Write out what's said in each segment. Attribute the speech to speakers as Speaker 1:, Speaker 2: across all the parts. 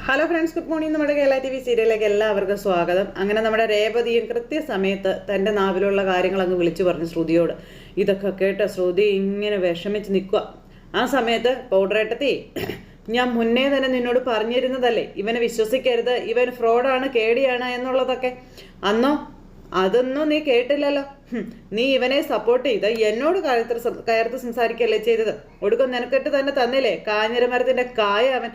Speaker 1: Hello friends, good morning. നമ്മുടെ Kerala TV സീരിയലിലേക്ക് എല്ലാവർക്കും സ്വാഗതം. അങ്ങനെ നമ്മുടെ രേവതിയും കൃത്യസമയത്ത് തൻ്റെ നാവിലുള്ള കാര്യങ്ങൾ അങ്ങ് വിളിച്ചു പറഞ്ഞു ശ്രുതിയോട്. ഇതൊക്കെ കേട്ട ശ്രുതി ഇങ്ങനെ വിഷമിച്ച് നിൽക്കുക. ആ സമയത്ത് പൗഡറേട്ടത്തി, ഞാൻ മുന്നേ തന്നെ നിന്നോട് പറഞ്ഞിരുന്നതല്ലേ ഇവനെ വിശ്വസിക്കരുത്, ഇവൻ ഫ്രോഡാണ്, കേടിയാണ് എന്നുള്ളതൊക്കെ. അന്നോ അതൊന്നും നീ കേട്ടില്ലല്ലോ. നീ ഇവനെ സപ്പോർട്ട് ചെയ്ത് എന്നോട് കയർത്ത് സംസാരിക്കല്ലേ ചെയ്തത്. ഒടുക്കം നിനക്കിട്ട് തന്നെ തന്നില്ലേ കാഞ്ഞിരമരത്തിന്റെ കായ. അവൻ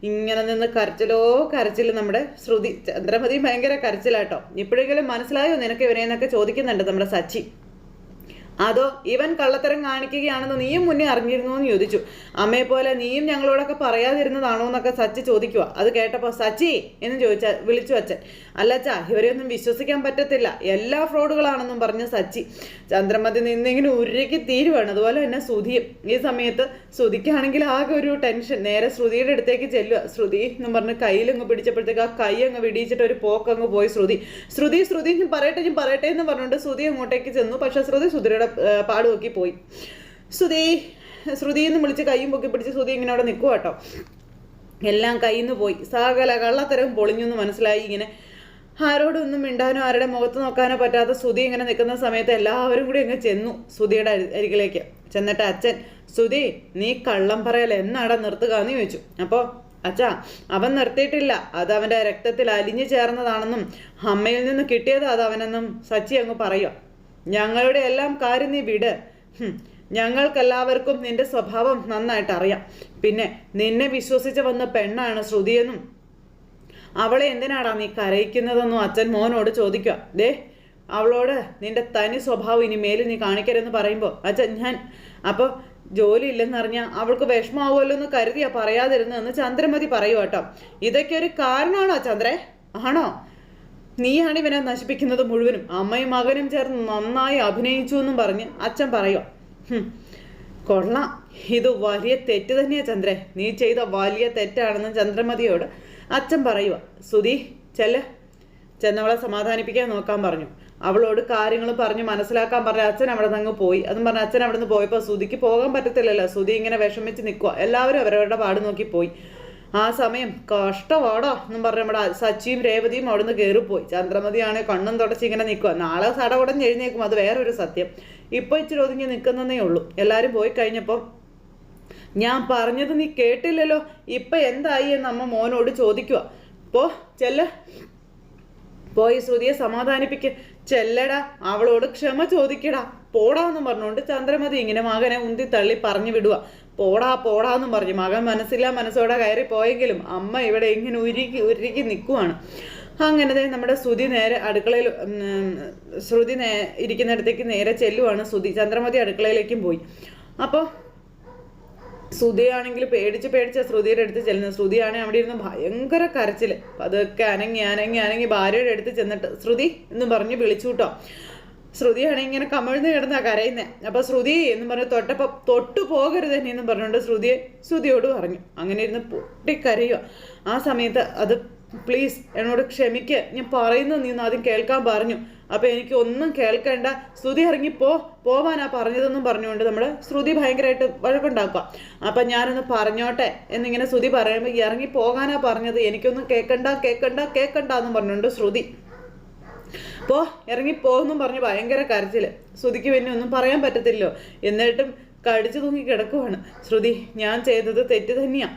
Speaker 1: ഇങ്ങനെ നിന്ന് കരച്ചിൽ. നമ്മുടെ ശ്രുതി ചന്ദ്രമതി ഭയങ്കര കരച്ചിലാട്ടോ. ഇപ്പോഴെങ്കിലും മനസ്സിലായോ നിനക്ക് ഇവനെന്നൊക്കെ ചോദിക്കുന്നുണ്ട് നമ്മുടെ സച്ചി. അതോ ഇവൻ കള്ളത്തരം കാണിക്കുകയാണെന്ന് നീയും മുന്നേ അറിഞ്ഞിരുന്നു എന്ന് ചോദിച്ചു. അമ്മയെ പോലെ നീയും ഞങ്ങളോടൊക്കെ പറയാതിരുന്നതാണോ എന്നൊക്കെ സച്ചി ചോദിക്കുക. അത് കേട്ടപ്പോൾ സച്ചി എന്ന് വിളിച്ചു അച്ഛൻ. അല്ലച്ചാ, ഇവരെയൊന്നും വിശ്വസിക്കാൻ പറ്റത്തില്ല, എല്ലാ ഫ്രോഡുകളാണെന്നും പറഞ്ഞ് സച്ചി. ചന്ദ്രമതി നിന്നിങ്ങനെ ഉരുക്കി തീരുവാണ്. അതുപോലെ തന്നെ ശ്രുതിയും. ഈ സമയത്ത് ശ്രുതിക്കാണെങ്കിൽ ആകെ ഒരു ടെൻഷൻ. നേരെ ശ്രുതിയുടെ അടുത്തേക്ക് ചെല്ലുക. ശ്രുതി എന്നും പറഞ്ഞ് കയ്യിലങ്ങ് പിടിച്ചപ്പോഴത്തേക്ക് ആ കൈ അങ്ങ് വിടിയിച്ചിട്ട് ഒരു പോക്കങ്ങ് പോയി. ശ്രുതി ഞാൻ പറയട്ടെ എന്ന് പറഞ്ഞുകൊണ്ട് ശ്രുതി അങ്ങോട്ടേക്ക് ചെന്നു. പക്ഷെ ശ്രുതിയുടെ പാട് നോക്കി പോയി. ശ്രുതി എന്ന് വിളിച്ച് കൈയും പൊക്കി പിടിച്ച് ശ്രുതി ഇങ്ങനെ അവിടെ നിൽക്കുക കേട്ടോ. എല്ലാം കയ്യിൽ നിന്ന് പോയി. സകല കള്ളത്തരം പൊളിഞ്ഞു എന്ന് മനസ്സിലായി. ഇങ്ങനെ ആരോടൊന്നും മിണ്ടാനോ ആരുടെ മുഖത്ത് നോക്കാനോ പറ്റാത്ത ശ്രുതി ഇങ്ങനെ നിൽക്കുന്ന സമയത്ത് എല്ലാവരും കൂടി അങ്ങ് ചെന്നു ശ്രുതിയുടെ അരികിലേക്ക്. ചെന്നിട്ട് അച്ഛൻ, ശ്രുതി നീ കള്ളം പറയല, എന്നാടാ നിർത്തുക എന്ന് ചോദിച്ചു. അപ്പോൾ അച്ഛാ, അവൻ നിർത്തിയിട്ടില്ല, അത് അവൻ്റെ രക്തത്തിൽ അലിഞ്ഞു ചേർന്നതാണെന്നും അമ്മയിൽ നിന്ന് കിട്ടിയത് അത് അവനെന്നും സച്ചി അങ്ങ് പറയുക. ഞങ്ങളുടെ എല്ലാം കാര്യം നീ വിട്. ഞങ്ങൾക്കെല്ലാവർക്കും നിന്റെ സ്വഭാവം നന്നായിട്ട് അറിയാം. പിന്നെ നിന്നെ വിശ്വസിച്ച് വന്ന പെണ്ണാണ് ശ്രുതിയെന്നും അവളെ എന്തിനാടാ നീ കരയിക്കുന്നതെന്നും അച്ഛൻ മോനോട് ചോദിക്കുക. അവളോട് നിന്റെ തനി സ്വഭാവം ഇനി മേലിൽ നീ കാണിക്കരുതെന്ന് പറയുമ്പോൾ അച്ഛൻ അപ്പോൾ ജോലി ഇല്ലെന്നറിഞ്ഞാൽ അവൾക്ക് വിഷമാവുമല്ലോ എന്ന് കരുതിയാ പറയാതിരുന്നതെന്ന് ചന്ദ്രമതി പറയുക കേട്ടോ. ഇതൊക്കെ ഒരു കാരണമാണോ ചന്ദ്രേ? ആണോ? നീയാണ് ഇവനെ നശിപ്പിക്കുന്നത് മുഴുവനും. അമ്മയും മകനും ചേർന്ന് നന്നായി അഭിനയിച്ചു എന്നും പറഞ്ഞ് അച്ഛൻ പറയുക. കൊള്ളാം, ഇത് വലിയ തെറ്റ് തന്നെയാ ചന്ദ്രേ, നീ ചെയ്ത വലിയ തെറ്റാണെന്ന് ചന്ദ്രമതിയോട് അച്ഛൻ പറയുക. ശ്രുതി ചെന്നവളെ സമാധാനിപ്പിക്കാൻ നോക്കാൻ പറഞ്ഞു. അവളോട് കാര്യങ്ങൾ പറഞ്ഞ് മനസ്സിലാക്കാൻ പറഞ്ഞ അച്ഛൻ അവിടെ നിന്ന് പോയി. അതും പറഞ്ഞ് അച്ഛൻ അവിടെ നിന്ന് പോയപ്പോൾ ശ്രുതിക്ക് പോകാൻ പറ്റത്തില്ലല്ലോ. ശ്രുതി ഇങ്ങനെ വിഷമിച്ച് നിൽക്കുക. എല്ലാവരും അവരവരുടെ പാട് നോക്കി പോയി. ആ സമയം കഷ്ടവാടോ എന്നും പറഞ്ഞ് നമ്മുടെ സച്ചിയും രേവതിയും അവിടുന്ന് കയറിപ്പോയി. ചന്ദ്രമതിയാണ് കണ്ണും തുടച്ച് ഇങ്ങനെ നിൽക്കുക. നാളെ സടകുടഞ്ഞ് എഴുന്നേക്കും, അത് വേറൊരു സത്യം. ഇപ്പോൾ ഇച്ചിരി ഒതുങ്ങി നിൽക്കുന്നതേ ഉള്ളൂ. എല്ലാവരും പോയി കഴിഞ്ഞപ്പോൾ, ഞാൻ പറഞ്ഞത് നീ കേട്ടില്ലല്ലോ, ഇപ്പം എന്തായി എന്ന് അമ്മ മോനോട് ചോദിക്കുക. പോയി ശ്രുതിയെ സമാധാനിപ്പിക്കുക. ചെല്ലടാ, അവളോട് ക്ഷമ ചോദിക്കടാ, പോടാന്ന് പറഞ്ഞുകൊണ്ട് ചന്ദ്രമതി ഇങ്ങനെ മകനെ ഉന്തി തള്ളി പറഞ്ഞു വിടുക. പോടാന്നും പറഞ്ഞു. മകൻ മനസ്സോടെ കയറി പോയെങ്കിലും അമ്മ ഇവിടെ ഇങ്ങനെ ഉരുക്കി നിൽക്കുവാണ്. അങ്ങനെ നമ്മുടെ ശ്രുതി നേരെ അടുക്കളയിൽ ഇരിക്കുന്നിടത്തേക്ക് നേരെ ചെല്ലുവാണ്. ചന്ദ്രമതി അടുക്കളയിലേക്കും പോയി. അപ്പോൾ ശ്രുതിയാണെങ്കിൽ പേടിച്ച് ശ്രുതിയുടെ അടുത്ത് ചെല്ലുന്നത്. ശ്രുതിയാണെങ്കിൽ അവിടെ ഇരുന്ന് ഭയങ്കര കരച്ചിൽ. അതൊക്കെ അനങ്ങി ഭാര്യയുടെ അടുത്ത് ചെന്നിട്ട് ശ്രുതി എന്ന് പറഞ്ഞ് വിളിച്ചു കേട്ടോ. ശ്രുതിയാണെങ്കിൽ ഇങ്ങനെ കമിഴ്ന്ന് കിടന്നാ കരയുന്നത്. അപ്പോൾ ശ്രുതി എന്ന് പറഞ്ഞ് തൊട്ടു പോകരുത് തന്നെ എന്നും പറഞ്ഞുകൊണ്ട് ശ്രുതിയോട് പറഞ്ഞു. അങ്ങനെ ഇരുന്ന് പൊട്ടിക്കരയുക. ആ സമയത്ത് അത് പ്ലീസ് എന്നോട് ക്ഷമിക്ക്, ഞാൻ പറയുന്നത് നീ ആദ്യം കേൾക്കാൻ പറഞ്ഞു. അപ്പോൾ എനിക്ക് ഒന്നും കേൾക്കേണ്ട, ശ്രുതി പോവാനാ പറഞ്ഞതെന്നും പറഞ്ഞുകൊണ്ട് നമ്മുടെ ശ്രുതി ഭയങ്കരമായിട്ട് വഴക്കുണ്ടാക്കുക. അപ്പം ഞാനൊന്ന് പറഞ്ഞോട്ടെ എന്നിങ്ങനെ ശ്രുതി പറയുമ്പോൾ ഇറങ്ങി പോകാനാ പറഞ്ഞത്, എനിക്കൊന്നും കേൾക്കണ്ട എന്നും പറഞ്ഞുകൊണ്ട് ശ്രുതി ഇറങ്ങിപ്പോന്നും പറഞ്ഞ് ഭയങ്കര കരച്ചിൽ. ശ്രുതിക്ക് പിന്നെ ഒന്നും പറയാൻ പറ്റത്തില്ലോ. എന്നിട്ടും കടിച്ചു തൂങ്ങി കിടക്കുവാണ്. ശ്രുതി, ഞാൻ ചെയ്തത് തെറ്റ് തന്നെയാ.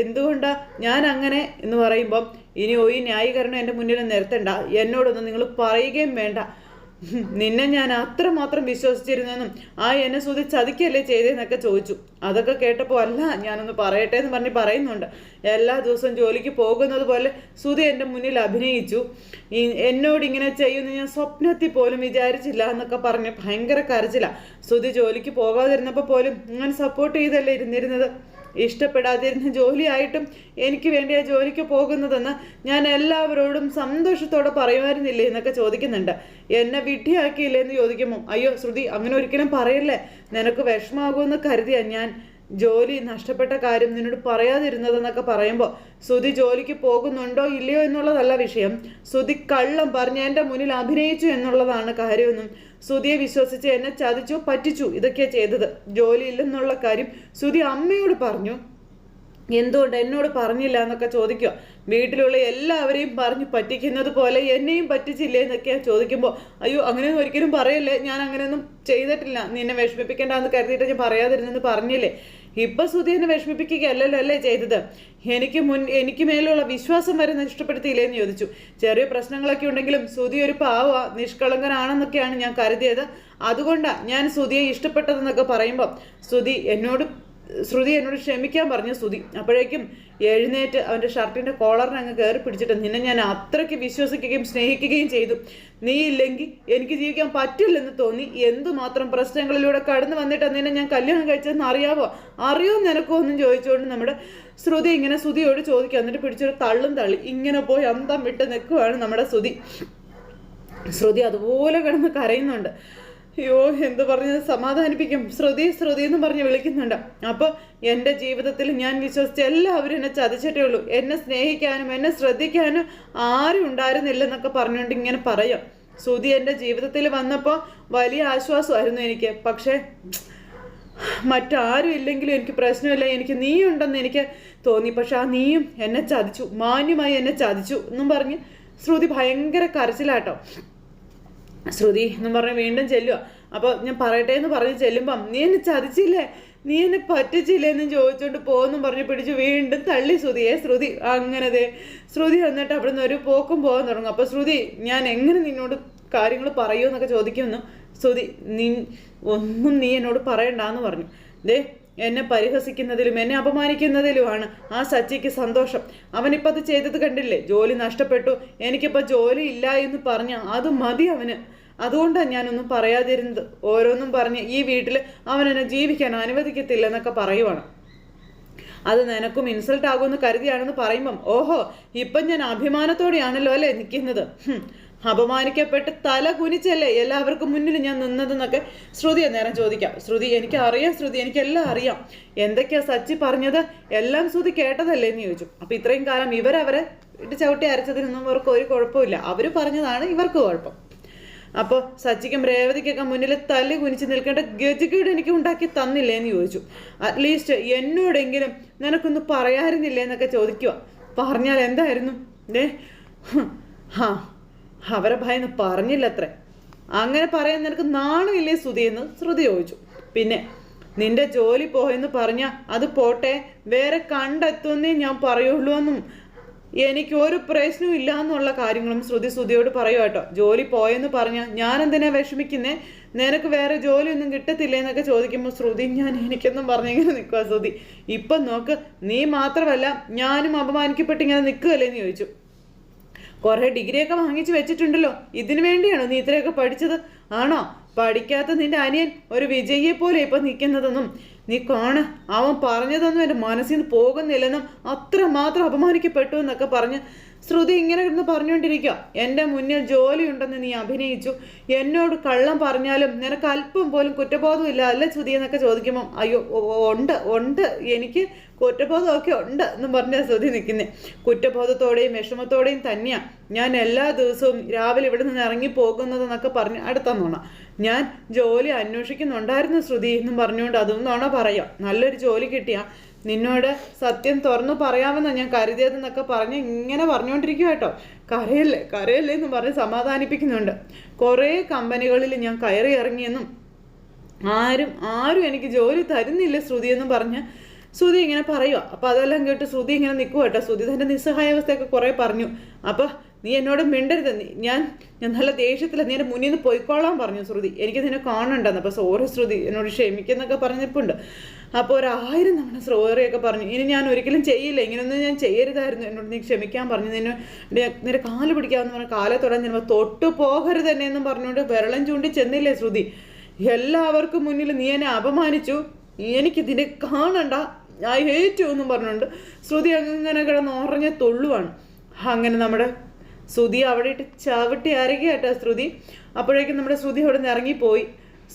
Speaker 1: എന്തുകൊണ്ടാ ഞാൻ അങ്ങനെ എന്ന് പറയുമ്പം ഇനി ഈ ന്യായീകരണം എൻ്റെ മുന്നിൽ നിരത്തണ്ട. എന്നോടൊന്നും നിങ്ങൾ പറയുകയും വേണ്ട. നിന്നെ ഞാൻ അത്രമാത്രം വിശ്വസിച്ചിരുന്നെന്നും എന്നെ ശ്രുതി ചതിക്കല്ലേ ചെയ്തതെന്നൊക്കെ ചോദിച്ചു. അതൊക്കെ കേട്ടപ്പോൾ അല്ല, ഞാനൊന്ന് പറയട്ടെ എന്ന് പറഞ്ഞ് പറയുന്നുണ്ട്. എല്ലാ ദിവസവും ജോലിക്ക് പോകുന്നത് പോലെ ശ്രുതി എൻ്റെ മുന്നിൽ അഭിനയിച്ചു. എന്നോട് ഇങ്ങനെ ചെയ്യുമെന്ന് ഞാൻ സ്വപ്നത്തിൽ പോലും വിചാരിച്ചില്ല എന്നൊക്കെ പറഞ്ഞ് ഭയങ്കര കരച്ചില്ല. ശ്രുതി ജോലിക്ക് പോകാതിരുന്നപ്പോൾ പോലും ഞാൻ സപ്പോർട്ട് ചെയ്തല്ലേ ഇരുന്നിരുന്നത്. ഇഷ്ടപ്പെടാതിരുന്ന ജോലിയായിട്ടും എനിക്ക് വേണ്ടി ആ ജോലിക്ക് പോകുന്നതെന്ന് ഞാൻ എല്ലാവരോടും സന്തോഷത്തോടെ പറയുമായിരുന്നില്ലേ എന്നൊക്കെ ചോദിക്കുന്നുണ്ട്. എന്നെ വിഡ്ഢിയാക്കിയില്ലേ എന്ന് ചോദിക്കുമ്പോൾ, അയ്യോ ശ്രുതി, അങ്ങനെ ഒരിക്കലും പറയല്ലേ, നിനക്ക് വിഷമാകുമെന്ന് കരുതിയാ ഞാൻ ജോലി നഷ്ടപ്പെട്ട കാര്യം നിന്നോട് പറയാതിരുന്നതെന്നൊക്കെ പറയുമ്പോൾ, ശ്രുതി ജോലിക്ക് പോകുന്നുണ്ടോ ഇല്ലയോ എന്നുള്ളതല്ല വിഷയം, ശ്രുതി കള്ളം പറഞ്ഞ് എൻ്റെ മുന്നിൽ അഭിനയിച്ചു എന്നുള്ളതാണ് കാര്യമെന്നും ശ്രുതിയെ വിശ്വസിച്ച് എന്നെ ചതിച്ചു പറ്റിച്ചു ഇതൊക്കെയാണ് ചെയ്തത്. ജോലിയില്ലെന്നുള്ള കാര്യം ശ്രുതി അമ്മയോട് പറഞ്ഞു. എന്തുകൊണ്ട് എന്നോട് പറഞ്ഞില്ല എന്നൊക്കെ ചോദിക്കുക. വീട്ടിലുള്ള എല്ലാവരെയും പറഞ്ഞു പറ്റിക്കുന്നത് പോലെ എന്നെയും പറ്റിച്ചില്ലേ എന്നൊക്കെയാണ് ചോദിക്കുമ്പോൾ, അയ്യോ അങ്ങനെയൊന്നും ഒരിക്കലും പറയല്ലേ, ഞാൻ അങ്ങനെയൊന്നും ചെയ്തിട്ടില്ല, നിന്നെ വിഷമിപ്പിക്കേണ്ടെന്ന് കരുതിയിട്ട് ഞാൻ പറയാതിരുന്നെന്ന് പറഞ്ഞില്ലേ. ഇപ്പൊ ശ്രുതി എന്നെ വിഷമിപ്പിക്കുകയല്ലല്ലോ അല്ലേ ചെയ്തത്, എനിക്ക് മേലുള്ള വിശ്വാസം വരെ നഷ്ടപ്പെടുത്തിയില്ലേന്ന് ചോദിച്ചു. ചെറിയ പ്രശ്നങ്ങളൊക്കെ ഉണ്ടെങ്കിലും ശ്രുതി ഒരു പാവ നിഷ്കളങ്കനാണെന്നൊക്കെയാണ് ഞാൻ കരുതിയത്, അതുകൊണ്ടാണ് ഞാൻ ശ്രുതിയെ ഇഷ്ടപ്പെട്ടതെന്നൊക്കെ പറയുമ്പോൾ ശ്രുതി എന്നോട് ക്ഷമിക്കാൻ പറഞ്ഞു ശ്രുതി. അപ്പോഴേക്കും എഴുന്നേറ്റ് അവൻ്റെ ഷർട്ടിൻ്റെ കോളറിന് അങ്ങ് കയറി പിടിച്ചിട്ട്, നിന്നെ ഞാൻ അത്രയ്ക്ക് വിശ്വസിക്കുകയും സ്നേഹിക്കുകയും ചെയ്തു, നീ ഇല്ലെങ്കിൽ എനിക്ക് ജീവിക്കാൻ പറ്റില്ലെന്ന് തോന്നി, എന്തുമാത്രം പ്രശ്നങ്ങളിലൂടെ കടന്നു വന്നിട്ട് നിന്നെ ഞാൻ കല്യാണം കഴിച്ചതെന്ന് അറിയോ നിനക്കോ എന്നും ചോദിച്ചുകൊണ്ട് നമ്മുടെ ശ്രുതി ഇങ്ങനെ ശ്രുതിയോട് ചോദിക്കുക. എന്നിട്ട് പിടിച്ചൊരു തള്ളും തള്ളി ഇങ്ങനെ പോയി അന്തം വിട്ട് നിൽക്കുവാണ് നമ്മുടെ ശ്രുതി അതുപോലെ കിടന്ന് കരയുന്നുണ്ട്. അയ്യോ എന്ത് പറഞ്ഞ് സമാധാനിപ്പിക്കും, ശ്രുതി എന്ന് പറഞ്ഞ് വിളിക്കുന്നുണ്ട്. അപ്പോൾ എൻ്റെ ജീവിതത്തിൽ ഞാൻ വിശ്വസിച്ച എല്ലാവരും എന്നെ ചതിച്ചിട്ടേ ഉള്ളൂ, എന്നെ സ്നേഹിക്കാനും എന്നെ ശ്രദ്ധിക്കാനും ആരും ഉണ്ടായിരുന്നില്ലെന്നൊക്കെ പറഞ്ഞുകൊണ്ട് ഇങ്ങനെ പറയാം. ശ്രുതി എൻ്റെ ജീവിതത്തിൽ വന്നപ്പോൾ വലിയ ആശ്വാസമായിരുന്നു എനിക്ക്. പക്ഷേ മറ്റാരും ഇല്ലെങ്കിലും എനിക്ക് പ്രശ്നമില്ല, എനിക്ക് നീ ഉണ്ടെന്ന് എനിക്ക് തോന്നി, പക്ഷെ ആ നീയും എന്നെ ചതിച്ചു, മാന്യമായി എന്നെ ചതിച്ചു എന്നും പറഞ്ഞ് ശ്രുതി ഭയങ്കര കരച്ചിലാട്ടോ. ശ്രുതി എന്നും പറഞ്ഞ് വീണ്ടും ചെല്ലുക. അപ്പോൾ ഞാൻ പറയട്ടെ എന്ന് പറഞ്ഞ് ചെല്ലുമ്പം, നീ എന്നെ ചതിച്ചില്ലേ, നീ എന്നെ പറ്റിച്ചില്ലേ എന്നും ചോദിച്ചുകൊണ്ട് പോകുന്നു പറഞ്ഞ് പിടിച്ച് വീണ്ടും തള്ളി ശ്രുതി അങ്ങനതെ ശ്രുതി എന്നിട്ട് അവിടെ നിന്ന് ഒരു പോക്കും പോകാൻ തുടങ്ങും. അപ്പോൾ ശ്രുതി, ഞാൻ എങ്ങനെ നിന്നോട് കാര്യങ്ങൾ പറയൂ എന്നൊക്കെ ചോദിക്കുന്നു. ശ്രുതി, ഒന്നും നീ എന്നോട് പറയണ്ടെന്ന് പറഞ്ഞു. എന്നെ പരിഹസിക്കുന്നതിലും എന്നെ അപമാനിക്കുന്നതിലുമാണ് ആ സച്ചിക്ക് സന്തോഷം. അവനിപ്പോൾ അത് ചെയ്തത് കണ്ടില്ലേ, ജോലി നഷ്ടപ്പെട്ടു, എനിക്കിപ്പോൾ ജോലി ഇല്ല എന്ന് പറഞ്ഞ അത് മതി അവന്, അതുകൊണ്ടാണ് ഞാനൊന്നും പറയാതിരുന്നത്. ഓരോന്നും പറഞ്ഞ് ഈ വീട്ടിൽ അവനെന്നെ ജീവിക്കാൻ അനുവദിക്കത്തില്ല എന്നൊക്കെ പറയുവാണ്. അത് നിനക്കും ഇൻസൾട്ട് ആകുമെന്ന് കരുതിയാണെന്ന് പറയുമ്പം, ഓഹോ ഇപ്പം ഞാൻ അഭിമാനത്തോടെയാണല്ലോ അല്ലേ നിൽക്കുന്നത്, അപമാനിക്കപ്പെട്ട് തല കുനിച്ചല്ലേ എല്ലാവർക്കും മുന്നിൽ ഞാൻ നിന്നതെന്നൊക്കെ ശ്രുതിയെ നേരം ചോദിക്കാം. ശ്രുതി, എനിക്കറിയാം ശ്രുതി, എനിക്കെല്ലാം അറിയാം, എന്തൊക്കെയാ സച്ചി പറഞ്ഞത് എല്ലാം ശ്രുതി കേട്ടതല്ലേ എന്ന് ചോദിച്ചു. അപ്പം ഇത്രയും കാലം ഇവരവരെ ഇട്ട് ചവിട്ടി അരച്ചതിനൊന്നും ഇവർക്ക് ഒരു കുഴപ്പമില്ല, അവർ പറഞ്ഞതാണ് ഇവർക്ക് കുഴപ്പം. അപ്പോൾ സച്ചിക്കും രേവതിക്കൊക്കെ മുന്നിൽ തല്ലി കുനിച്ച് നിൽക്കേണ്ട ഗതികേട് എനിക്ക് ഉണ്ടാക്കി തന്നില്ലേ എന്ന് ചോദിച്ചു. അറ്റ്ലീസ്റ്റ് എന്നോടെങ്കിലും നിനക്കൊന്ന് പറയാറുന്നില്ലേ എന്നൊക്കെ ചോദിക്കുക. പറഞ്ഞാൽ എന്തായിരുന്നു, അവരെ ഭയന്ന് പറഞ്ഞില്ലത്രേ, അങ്ങനെ പറയാൻ നിനക്ക് നാണമില്ലേ ശ്രുതി എന്ന് ശ്രുതി ചോദിച്ചു. പിന്നെ നിന്റെ ജോലി പോയെന്ന് പറഞ്ഞാൽ അത് പോട്ടെ, വേറെ കണ്ടെത്തുന്നേ ഞാൻ പറയുള്ളൂ എന്നും എനിക്ക് ഒരു പ്രശ്നവും ഇല്ല എന്നുള്ള കാര്യങ്ങളും ശ്രുതിയോട് പറയുക കേട്ടോ. ജോലി പോയെന്ന് പറഞ്ഞാൽ ഞാൻ എന്തിനാ വിഷമിക്കുന്നേ, നിനക്ക് വേറെ ജോലിയൊന്നും കിട്ടത്തില്ലേ എന്നൊക്കെ ചോദിക്കുമ്പോൾ ശ്രുതി, എനിക്കൊന്നും പറഞ്ഞിങ്ങനെ നിൽക്കുക ശ്രുതി, ഇപ്പം നോക്ക്, നീ മാത്രമല്ല ഞാനും അപമാനിക്കപ്പെട്ടിങ്ങനെ നിൽക്കുകയല്ലേ എന്ന് ചോദിച്ചു. കുറേ ഡിഗ്രിയൊക്കെ വാങ്ങിച്ചു വെച്ചിട്ടുണ്ടല്ലോ, ഇതിനു വേണ്ടിയാണോ നീ ഇത്രയൊക്കെ പഠിച്ചത്? ആണോ? പഠിക്കാത്ത നിന്റെ അനിയൻ ഒരു വിജയിയെ പോലെ ഇപ്പം നിൽക്കുന്നതെന്നും നീ കാണ്, അവൻ പറഞ്ഞതൊന്നും എൻ്റെ മനസ്സിൽ നിന്ന് പോകുന്നില്ലെന്നും അത്രമാത്രം അപമാനിക്കപ്പെട്ടു എന്നൊക്കെ പറഞ്ഞ് ശ്രുതി ഇങ്ങനെ കിടന്ന് പറഞ്ഞുകൊണ്ടിരിക്കുക. എൻ്റെ മുന്നിൽ ജോലിയുണ്ടെന്ന് നീ അഭിനയിച്ചു, എന്നോട് കള്ളം പറഞ്ഞാലും നിനക്ക് അല്പം പോലും കുറ്റബോധമില്ല അല്ലേ ശ്രുതി എന്നൊക്കെ ചോദിക്കുമ്പം, അയ്യോ ഉണ്ട് എനിക്ക് കുറ്റബോധമൊക്കെ ഉണ്ട് എന്നും പറഞ്ഞാൽ ശ്രുതി നിൽക്കുന്നത്. കുറ്റബോധത്തോടെയും വിഷമത്തോടെയും തന്നെയാണ് ഞാൻ എല്ലാ ദിവസവും രാവിലെ ഇവിടെ നിന്ന് ഇറങ്ങി പോകുന്നതെന്നൊക്കെ പറഞ്ഞ് അടുത്തന്നോണ ഞാൻ ജോലി അന്വേഷിക്കുന്നുണ്ടായിരുന്നു ശ്രുതി എന്നും പറഞ്ഞുകൊണ്ട് അതും നോണ പറയാം. നല്ലൊരു ജോലി കിട്ടിയാ നിന്നോട് സത്യം തുറന്നു പറയാമെന്നാ ഞാൻ കരുതിയതെന്നൊക്കെ പറഞ്ഞ് ഇങ്ങനെ പറഞ്ഞുകൊണ്ടിരിക്കുക കേട്ടോ. കരയല്ലേ എന്ന് പറഞ്ഞ് സമാധാനിപ്പിക്കുന്നുണ്ട്. കുറേ കമ്പനികളിൽ ഞാൻ കയറി ഇറങ്ങിയെന്നും ആരും എനിക്ക് ജോലി തരുന്നില്ല ശ്രുതി എന്നും പറഞ്ഞ് ശ്രുതി ഇങ്ങനെ പറയുക. അപ്പോൾ അതെല്ലാം കേട്ട് ശ്രുതി ഇങ്ങനെ നിൽക്കുക കേട്ടോ. ശ്രുതി തൻ്റെ നിസ്സഹായാവസ്ഥയൊക്കെ കുറേ പറഞ്ഞു. അപ്പോൾ നീ എന്നോട് മിണ്ടരുത്, ഞാൻ നല്ല ദേഷ്യത്തില്ല, നീ എൻ്റെ മുന്നിൽ നിന്ന് പോയിക്കോളാൻ പറഞ്ഞു ശ്രുതി, എനിക്ക് നിന്നെ കാണണ്ടെന്ന്. അപ്പോൾ സോറി ശ്രുതി, എന്നോട് ക്ഷമിക്കുന്നൊക്കെ പറഞ്ഞിട്ടുണ്ട്. അപ്പോൾ 1000 തവണ സോറിയൊക്കെ പറഞ്ഞു. ഇനി ഞാൻ ഒരിക്കലും ചെയ്യില്ല, ഇങ്ങനെയൊന്നും ഞാൻ ചെയ്യരുതായിരുന്നു, എന്നോട് നീ ക്ഷമിക്കാൻ പറഞ്ഞു, നിന്റെ കാല് പിടിക്കാമെന്ന് പറഞ്ഞ കാലെ തൊടാൻ ചെല്ലുമ്പോൾ തൊട്ടു പോകരുത് തന്നെ എന്നും പറഞ്ഞുകൊണ്ട് വിരളം ചൂണ്ടി ചെന്നില്ലേ ശ്രുതി. എല്ലാവർക്കും മുന്നിൽ നീ എന്നെ അപമാനിച്ചു, എനിക്കിതിനെ കാണണ്ട, ഐ ഹേറ്റ് യു എന്നും പറഞ്ഞുകൊണ്ട് ശ്രുതി അങ്ങനെ കിടന്ന് ഉറഞ്ഞ തൊള്ളുവാണ്. അങ്ങനെ നമ്മുടെ ശ്രുതി അവിടെ ഇട്ട് ചവിട്ടി അരകേട്ടാ ശ്രുതി. അപ്പോഴേക്കും നമ്മുടെ ശ്രുതി അവിടെ നിന്ന് ഇറങ്ങിപ്പോയി.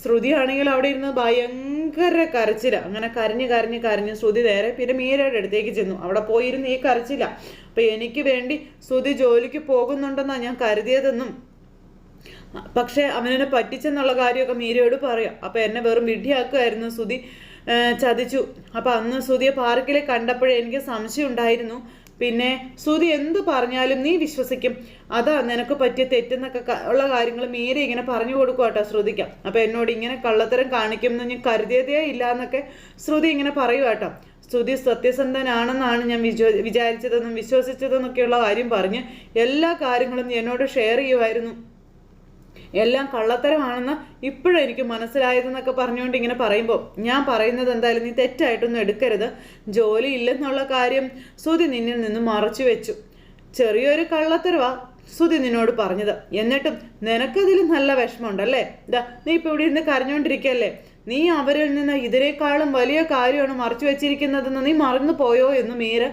Speaker 1: ശ്രുതി ആണെങ്കിൽ അവിടെ ഇരുന്ന് ഭയങ്കര കരച്ചില്ല. അങ്ങനെ കരഞ്ഞ് ശ്രുതി നേരെ പിന്നെ മീരയുടെ അടുത്തേക്ക് ചെന്നു. അവിടെ പോയിരുന്ന് ഈ കരച്ചില്ല. അപ്പം എനിക്ക് വേണ്ടി ശ്രുതി ജോലിക്ക് പോകുന്നുണ്ടെന്നാണ് ഞാൻ കരുതിയതെന്നും പക്ഷേ അവനെന്നെ പറ്റിച്ചെന്നുള്ള കാര്യമൊക്കെ മീരയോട് പറയാം. അപ്പം എന്നെ വെറും വിഡ്ഢിയാക്കുമായിരുന്നു ശ്രുതി, ചതിച്ചു. അപ്പം അന്ന് ശ്രുതിയെ പാർക്കിൽ കണ്ടപ്പോഴേ എനിക്ക് സംശയം ഉണ്ടായിരുന്നു. പിന്നെ ശ്രുതി എന്ത് പറഞ്ഞാലും നീ വിശ്വസിക്കും, അതാ നിനക്ക് പറ്റിയ തെറ്റെന്നൊക്കെ ഉള്ള കാര്യങ്ങൾ മീര ഇങ്ങനെ പറഞ്ഞു കൊടുക്കുക കേട്ടോ ശ്രുതിക്കാം. അപ്പം എന്നോട് ഇങ്ങനെ കള്ളത്തരം കാണിക്കുമെന്ന് ഞാൻ കരുതിയതേ ഇല്ല എന്നൊക്കെ ശ്രുതി ഇങ്ങനെ പറയുക കേട്ടോ. ശ്രുതി സത്യസന്ധനാണെന്നാണ് ഞാൻ വിചാരിച്ചതെന്നും വിശ്വസിച്ചതെന്നൊക്കെയുള്ള കാര്യം പറഞ്ഞ് എല്ലാ കാര്യങ്ങളും എന്നോട് ഷെയർ ചെയ്യുമായിരുന്നു. എല്ലാം കള്ളത്തരമാണെന്ന് ഇപ്പോഴും എനിക്ക് മനസ്സിലായതെന്നൊക്കെ പറഞ്ഞുകൊണ്ട് ഇങ്ങനെ പറയുമ്പോൾ ഞാൻ പറയുന്നത് എന്തായാലും നീ തെറ്റായിട്ടൊന്നും എടുക്കരുത്. ജോലി ഇല്ലെന്നുള്ള കാര്യം ശ്രുതി നിന്നിൽ നിന്ന് മറച്ചു വെച്ചു. ചെറിയൊരു കള്ളത്തരവാ ശ്രുതി നിന്നോട് പറഞ്ഞത്. എന്നിട്ടും നിനക്കതിൽ നല്ല വിഷമമുണ്ടല്ലേ? നീ ഇപ്പം ഇവിടെ ഇരുന്ന് കരഞ്ഞുകൊണ്ടിരിക്കുകയല്ലേ? നീ അവരിൽ നിന്ന് ഇതിനേക്കാളും വലിയ കാര്യമാണ് മറച്ചു വെച്ചിരിക്കുന്നതെന്ന് നീ മറന്നു പോയോ എന്ന് മീര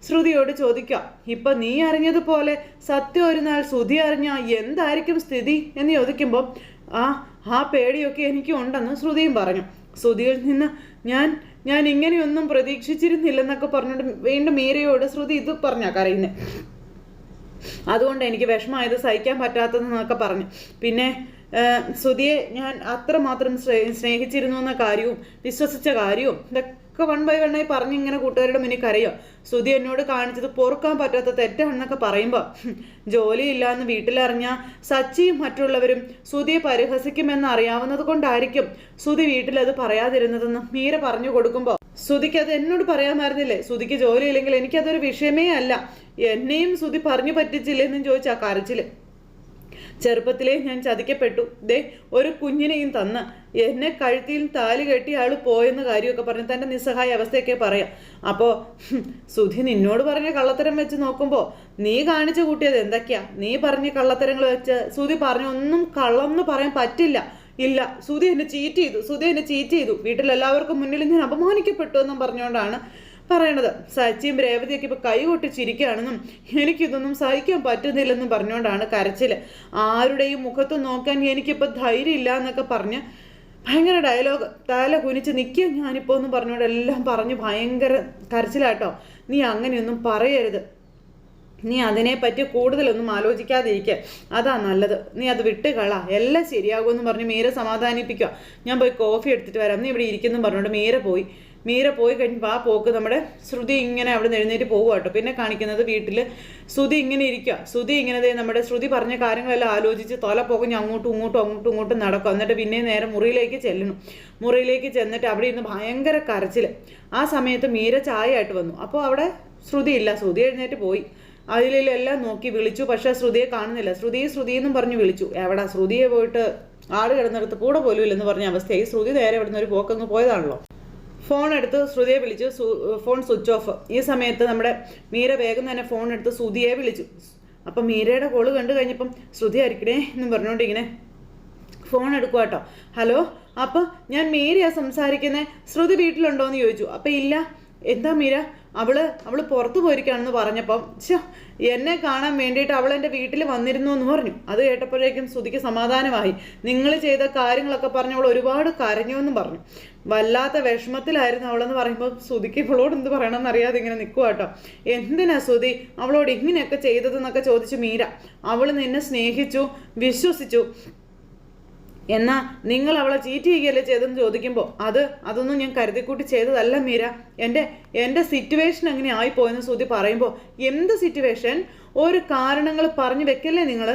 Speaker 1: ശ്രുതിയോട് ചോദിക്കാം. ഇപ്പൊ നീ അറിഞ്ഞതുപോലെ സത്യം ഒരു നാൾ ശ്രുതി അറിഞ്ഞ എന്തായിരിക്കും സ്ഥിതി എന്ന് ചോദിക്കുമ്പോൾ ആ പേടിയൊക്കെ എനിക്കും ഉണ്ടെന്ന് ശ്രുതിയും പറഞ്ഞു. ശ്രുതിയിൽ നിന്ന് ഞാൻ ഇങ്ങനെയൊന്നും പ്രതീക്ഷിച്ചിരുന്നില്ലെന്നൊക്കെ പറഞ്ഞിട്ട് വീണ്ടും മീരയോട് ശ്രുതി ഇത് പറഞ്ഞാ കരയുന്നത്. അതുകൊണ്ട് എനിക്ക് വിഷമമായത് സഹിക്കാൻ പറ്റാത്തതെന്നൊക്കെ പറഞ്ഞു. പിന്നെ ശ്രുതിയെ ഞാൻ അത്രമാത്രം സ്നേഹിച്ചിരുന്നു എന്ന കാര്യവും വിശ്വസിച്ച കാര്യവും ഇതൊക്കെ വൺ ബൈ വണ്ണായി പറഞ്ഞ് ഇങ്ങനെ കൂട്ടുകാരുടെ മുന്നിൽ കരയോ. ശ്രുതി എന്നോട് കാണിച്ചത് പൊറുക്കാൻ പറ്റാത്ത തെറ്റാണെന്നൊക്കെ പറയുമ്പോൾ ജോലിയില്ലാന്ന് വീട്ടിലറിഞ്ഞ സച്ചിയും മറ്റുള്ളവരും ശ്രുതിയെ പരിഹസിക്കുമെന്ന് അറിയാവുന്നത് കൊണ്ടായിരിക്കും ശ്രുതി വീട്ടിലത് പറയാതിരുന്നതെന്ന് മീര പറഞ്ഞു കൊടുക്കുമ്പോൾ ശ്രുതിക്ക് അത് എന്നോട് പറയാമായിരുന്നില്ലേ? ശ്രുതിക്ക് ജോലിയില്ലെങ്കിൽ എനിക്കതൊരു വിഷയമേ അല്ല. എന്നെയും ശ്രുതി പറഞ്ഞു പറ്റിച്ചില്ലെന്നും ചോദിച്ചാ കരച്ചില്. ചെറുപ്പത്തിലേ ഞാൻ ചതിക്കപ്പെട്ടു, ഒരു കുഞ്ഞിനെയും തന്ന് എന്നെ കഴുത്തിയിൽ താലി കെട്ടി ആൾ പോയെന്ന കാര്യമൊക്കെ പറഞ്ഞ് തൻ്റെ നിസ്സഹായ അവസ്ഥയൊക്കെ പറയാം. അപ്പോൾ ശ്രുതി നിന്നോട് പറഞ്ഞ കള്ളത്തരം വെച്ച് നോക്കുമ്പോൾ നീ കാണിച്ചു കൂട്ടിയത് എന്തൊക്കെയാ? നീ പറഞ്ഞ കള്ളത്തരങ്ങൾ വെച്ച് ശ്രുതി പറഞ്ഞ ഒന്നും കള്ളം എന്ന് പറയാൻ പറ്റില്ല. ഇല്ല, ശ്രുതി എന്നെ ചീറ്റ് ചെയ്തു, വീട്ടിലെല്ലാവർക്കും മുന്നിൽ ഞാൻ അപമാനിക്കപ്പെട്ടു എന്നും പറഞ്ഞുകൊണ്ടാണ് പറയണത്. സച്ചിയും രേവതിയൊക്കെ ഇപ്പൊ കൈകൊട്ടി ചിരിക്കുകയാണെന്നും എനിക്കിതൊന്നും സഹിക്കാൻ പറ്റുന്നില്ലെന്നും പറഞ്ഞുകൊണ്ടാണ് കരച്ചില്. ആരുടെയും മുഖത്ത് നോക്കാൻ എനിക്കിപ്പോൾ ധൈര്യം ഇല്ല എന്നൊക്കെ പറഞ്ഞ് ഭയങ്കര ഡയലോഗ്, തല കുനിച്ച് നിൽക്കുക ഞാനിപ്പോൾ എന്നും പറഞ്ഞുകൊണ്ട് എല്ലാം പറഞ്ഞ് ഭയങ്കര കരച്ചിലാട്ടോ. നീ അങ്ങനെയൊന്നും പറയരുത്, നീ അതിനെപ്പറ്റി കൂടുതലൊന്നും ആലോചിക്കാതിരിക്കുക, അതാ നല്ലത്. നീ അത് വിട്ട് കള, എല്ലാം ശരിയാകുമെന്ന് പറഞ്ഞ് മീര സമാധാനിപ്പിക്കുക. ഞാൻ പോയി കോഫി എടുത്തിട്ട് വരാം, നീ ഇവിടെ ഇരിക്കുന്നു പറഞ്ഞുകൊണ്ട് മീര പോയി കഴിഞ്ഞപ്പോൾ ആ പോക്ക് നമ്മുടെ ശ്രുതി ഇങ്ങനെ അവിടെ നിന്ന് എഴുന്നേറ്റ് പോകുക കേട്ടോ. പിന്നെ കാണിക്കുന്നത് വീട്ടിൽ ശ്രുതി ഇങ്ങനെ ഇരിക്കുക. ശ്രുതി ഇങ്ങനെ നമ്മുടെ ശ്രുതി പറഞ്ഞ കാര്യങ്ങളെല്ലാം ആലോചിച്ച് തല പോകുഞ്ഞ് അങ്ങോട്ടും ഇങ്ങോട്ടും നടക്കും. എന്നിട്ട് പിന്നെ നേരെ മുറിയിലേക്ക് ചെന്നിട്ട് അവിടെ ഇരുന്ന് ഭയങ്കര കരച്ചിൽ. ആ സമയത്ത് മീര ചായ ആയിട്ട് വന്നു. അപ്പോൾ അവിടെ ശ്രുതി ഇല്ല. ശ്രുതി എഴുന്നേറ്റ് പോയി. അതിലെല്ലാം നോക്കി വിളിച്ചു, പക്ഷെ ശ്രുതിയെ കാണുന്നില്ല. ശ്രുതി എന്നും പറഞ്ഞ് വിളിച്ചു. എവിടെ ശ്രുതിയെ പോയിട്ട് ആട് കിടന്നിടത്ത് കൂടെ പോലും ഇല്ലെന്ന് പറഞ്ഞ അവസ്ഥയായി. ശ്രുതി നേരെ ഇവിടുന്ന് ഒരു പോക്കങ്ങ് പോയതാണല്ലോ. ഫോൺ എടുത്ത് ശ്രുതിയെ വിളിച്ചു. Phone switch off. ഈ സമയത്ത് നമ്മുടെ മീര വേഗം തന്നെ ഫോൺ എടുത്ത് ശ്രുതിയെ വിളിച്ചു. അപ്പം മീരയുടെ കോള് കണ്ടു കഴിഞ്ഞപ്പം ശ്രുതി ആയിരിക്കണേ എന്നും പറഞ്ഞുകൊണ്ട് ഇങ്ങനെ ഫോൺ എടുക്കുക കേട്ടോ. ഹലോ, അപ്പം ഞാൻ മീരയാ സംസാരിക്കുന്നത്, ശ്രുതി വീട്ടിലുണ്ടോ എന്ന് ചോദിച്ചു. അപ്പം ഇല്ല. എന്താ മീര, അവള് പുറത്തു പോയിരിക്കുകയാണെന്ന് പറഞ്ഞപ്പം എന്നെ കാണാൻ വേണ്ടിയിട്ട് അവൾ എൻ്റെ വീട്ടിൽ വന്നിരുന്നു എന്ന് പറഞ്ഞു. അത് കേട്ടപ്പോഴേക്കും ശ്രുതിക്ക് സമാധാനമായി. നിങ്ങൾ ചെയ്ത കാര്യങ്ങളൊക്കെ പറഞ്ഞ് അവൾ ഒരുപാട് കരഞ്ഞു എന്നും പറഞ്ഞു. വല്ലാത്ത വിഷമത്തിലായിരുന്നു അവളെന്ന് പറയുമ്പോൾ ശ്രുതിക്ക് ഇവളോട് എന്ത് പറയണമെന്ന് അറിയാതെ ഇങ്ങനെ നിൽക്കുക കേട്ടോ. എന്തിനാ ശ്രുതി അവളോട് ഇങ്ങനെയൊക്കെ ചെയ്തതെന്നൊക്കെ ചോദിച്ചു മീര. അവൾ നിന്നെ സ്നേഹിച്ചു, വിശ്വസിച്ചു, എന്നാ നിങ്ങൾ അവളെ ചീറ്റ് ചെയ്യുകയല്ലേ ചെയ്തെന്ന് ചോദിക്കുമ്പോൾ അതൊന്നും ഞാൻ കരുതിക്കൂട്ടി ചെയ്തതല്ല മീര, എൻ്റെ സിറ്റുവേഷൻ അങ്ങനെ ആയിപ്പോയെന്ന് ശ്രുതി പറയുമ്പോൾ എന്ത് സിറ്റുവേഷൻ? ഒരു കാരണങ്ങൾ പറഞ്ഞു വെക്കല്ലേ നിങ്ങൾ?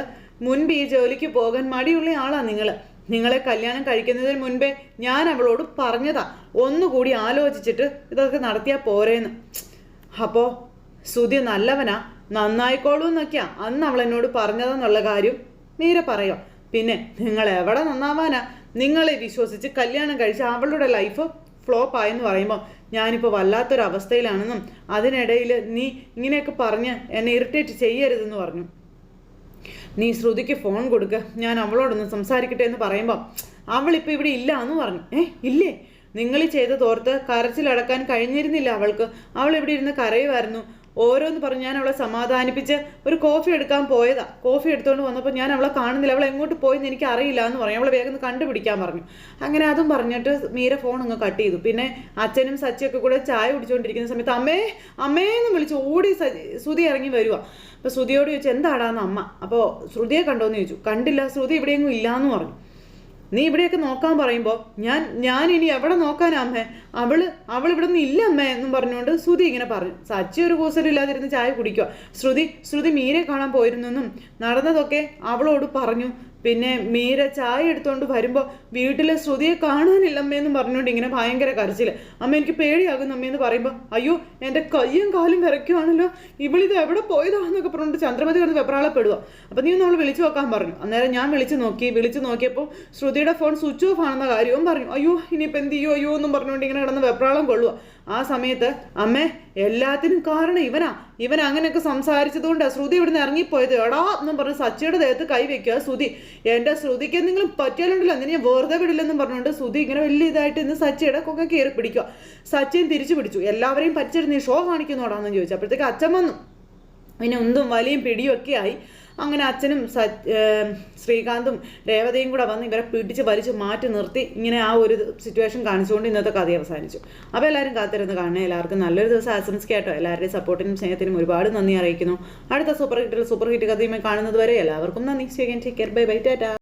Speaker 1: മുൻപ് ഈ ജോലിക്ക് പോകാൻ മടിയുള്ള ആളാ നിങ്ങളെ കല്യാണം കഴിക്കുന്നതിന് മുൻപേ ഞാൻ അവളോട് പറഞ്ഞതാ, ഒന്നുകൂടി ആലോചിച്ചിട്ട് ഇതൊക്കെ നടത്തിയാൽ പോരേന്ന്. അപ്പോൾ ശ്രുതി നല്ലവനാ, നന്നായിക്കോളൂ എന്നൊക്കെയാ അന്ന് അവൾ എന്നോട് പറഞ്ഞതെന്നുള്ള കാര്യം മീര പറയാം. പിന്നെ നിങ്ങൾ എവിടെ നന്നാവാനാ? നിങ്ങളെ വിശ്വസിച്ച് കല്യാണം കഴിച്ച് അവളുടെ ലൈഫ് ഫ്ലോപ്പ് ആയെന്ന് പറയുമ്പോൾ ഞാനിപ്പോൾ വല്ലാത്തൊരവസ്ഥയിലാണെന്നും അതിനിടയിൽ നീ ഇങ്ങനെയൊക്കെ പറഞ്ഞ് എന്നെ ഇറിറ്റേറ്റ് ചെയ്യരുതെന്ന് പറഞ്ഞു. നീ ശ്രുതിക്ക് ഫോൺ കൊടുക്കുക, ഞാൻ അവളോടൊന്ന് സംസാരിക്കട്ടെ എന്ന് പറയുമ്പോൾ അവളിപ്പോൾ ഇവിടെ ഇല്ല എന്ന് പറഞ്ഞു. ഇല്ലേ? നിങ്ങൾ ചെയ്തതോർത്ത് കരച്ചിലടക്കാൻ കഴിഞ്ഞിരുന്നില്ല അവൾക്ക്. അവൾ ഇവിടെ ഇരുന്ന് കരയുമായിരുന്നു. ഓരോന്ന് പറഞ്ഞ് ഞാൻ അവളെ സമാധാനിപ്പിച്ച് ഒരു കോഫി എടുക്കാൻ പോയതാ. കോഫി എടുത്തുകൊണ്ട് വന്നപ്പോൾ ഞാൻ അവളെ കാണുന്നില്ല, അവളെ എങ്ങോട്ട് പോയെന്ന് എനിക്ക് അറിയില്ല എന്ന് പറഞ്ഞു. അവളെ വേഗം കണ്ടുപിടിക്കാൻ പറഞ്ഞു. അങ്ങനെ അതും പറഞ്ഞിട്ട് മീര ഫോൺ അങ്ങ് കട്ട് ചെയ്തു. പിന്നെ അച്ഛനും സച്ചിയൊക്കെ കൂടെ ചായ കുടിച്ചുകൊണ്ടിരിക്കുന്ന സമയത്ത് അമ്മേന്ന് വിളിച്ച് ഓടി ശ്രുതി ഇറങ്ങി വരുക. അപ്പോൾ ശ്രുതിയോട് ചോദിച്ചു എന്താടാന്ന് അമ്മ. അപ്പോൾ ശ്രുതിയെ കണ്ടോന്ന് ചോദിച്ചു. കണ്ടില്ല, ശ്രുതി ഇവിടെയെങ്ങും ഇല്ലയെന്ന് പറഞ്ഞു. നീ ഇവിടെയൊക്കെ നോക്കാൻ പറയുമ്പോൾ ഞാൻ ഇനി എവിടെ നോക്കാനാ അമ്മേ, അവൾ ഇവിടെ നിന്ന് ഇല്ല അമ്മേ എന്നും പറഞ്ഞുകൊണ്ട് ശ്രുതി ഇങ്ങനെ പറഞ്ഞു. സച്ചി ഒരു കൂസലില്ലാതിരുന്ന് ചായ കുടിക്കുക. ശ്രുതി മീരെ കാണാൻ പോയിരുന്നെന്നും നടന്നതൊക്കെ അവളോട് പറഞ്ഞു. പിന്നെ മീര ചായ എടുത്തുകൊണ്ട് വരുമ്പോൾ വീട്ടിലെ ശ്രുതിയെ കാണാനില്ല അമ്മയെന്നും പറഞ്ഞുകൊണ്ട് ഇങ്ങനെ ഭയങ്കര കരച്ചിൽ. അമ്മ എനിക്ക് പേടിയാകുന്നു അമ്മയെന്ന് പറയുമ്പോൾ അയ്യോ എൻ്റെ കയ്യും കാലും വിറയ്ക്കുവാണല്ലോ, ഇവളിത് എവിടെ പോയതാണെന്നൊക്കെ പറഞ്ഞുകൊണ്ട് ചന്ദ്രമതി കിടന്ന് വെപ്രാളപ്പെടുക. അപ്പം നീ ഒന്ന് അവൾ വിളിച്ചു നോക്കാൻ പറഞ്ഞു. അന്നേരം ഞാൻ വിളിച്ചു നോക്കിയപ്പോൾ ശ്രുതിയുടെ ഫോൺ സ്വിച്ച് ഓഫ് ആണെന്ന കാര്യവും പറഞ്ഞു. അയ്യോ ഇനിയിപ്പോൾ എന്ത് ചെയ്യോ അയ്യോ എന്നും പറഞ്ഞുകൊണ്ട് ഇങ്ങനെ കിടന്ന് വെപ്രാളം കൊള്ളുക. ആ സമയത്ത് അമ്മേ എല്ലാത്തിനും കാരണം ഇവൻ അങ്ങനെയൊക്കെ സംസാരിച്ചതുകൊണ്ടാണ് ശ്രുതി ഇവിടുന്ന് ഇറങ്ങിപ്പോയത് എടാ എന്നും പറഞ്ഞ് സച്ചിയുടെ ദേഹത്ത് കൈ വെക്കുക. ശ്രുതി എൻ്റെ ശ്രുതിക്ക് എന്തെങ്കിലും പറ്റിയാലുണ്ടല്ലോ അതിന് ഞാൻ വെറുതെ വിടില്ലെന്നും പറഞ്ഞുകൊണ്ട് ശ്രുതി ഇങ്ങനെ വലിയ ഇതായിട്ട് ഇന്ന് സച്ചിയുടെ കൊക്കെ കയറി പിടിക്കുക. സച്ചിൻ തിരിച്ചു പിടിച്ചു. എല്ലാവരെയും പറ്റിച്ചിട്ട് നീ ഷോ കാണിക്കുന്നോടാന്ന് ചോദിച്ചു. അപ്പോഴത്തേക്ക് അച്ഛൻ വന്നു. പിന്നെ ഉന്തും വലിയും പിടിയും ഒക്കെ ആയി. അങ്ങനെ അച്ഛനും ശ്രീകാന്തും രേവതയും കൂടെ വന്ന് ഇവരെ പിടിച്ച് വലിച്ച് മാറ്റി നിർത്തി ഇങ്ങനെ ആ ഒരു സിറ്റുവേഷൻ കാണിച്ചുകൊണ്ട് ഇന്നത്തെ കഥ അവസാനിച്ചു. അപ്പോൾ എല്ലാവരും കാത്തിരുന്ന് കാണണേ. എല്ലാവർക്കും നല്ലൊരു ദിവസം ആശംസിക്കാട്ടോ. എല്ലാവരുടെയും സപ്പോർട്ടിനും സ്നേഹത്തിനും ഒരുപാട് നന്ദി അറിയിക്കുന്നു. അടുത്ത സൂപ്പർ ഹിറ്റ് കഥയുമായി കാണുന്നത് വരെ എല്ലാവർക്കും നന്ദി. Take care. Bye bye. Tata.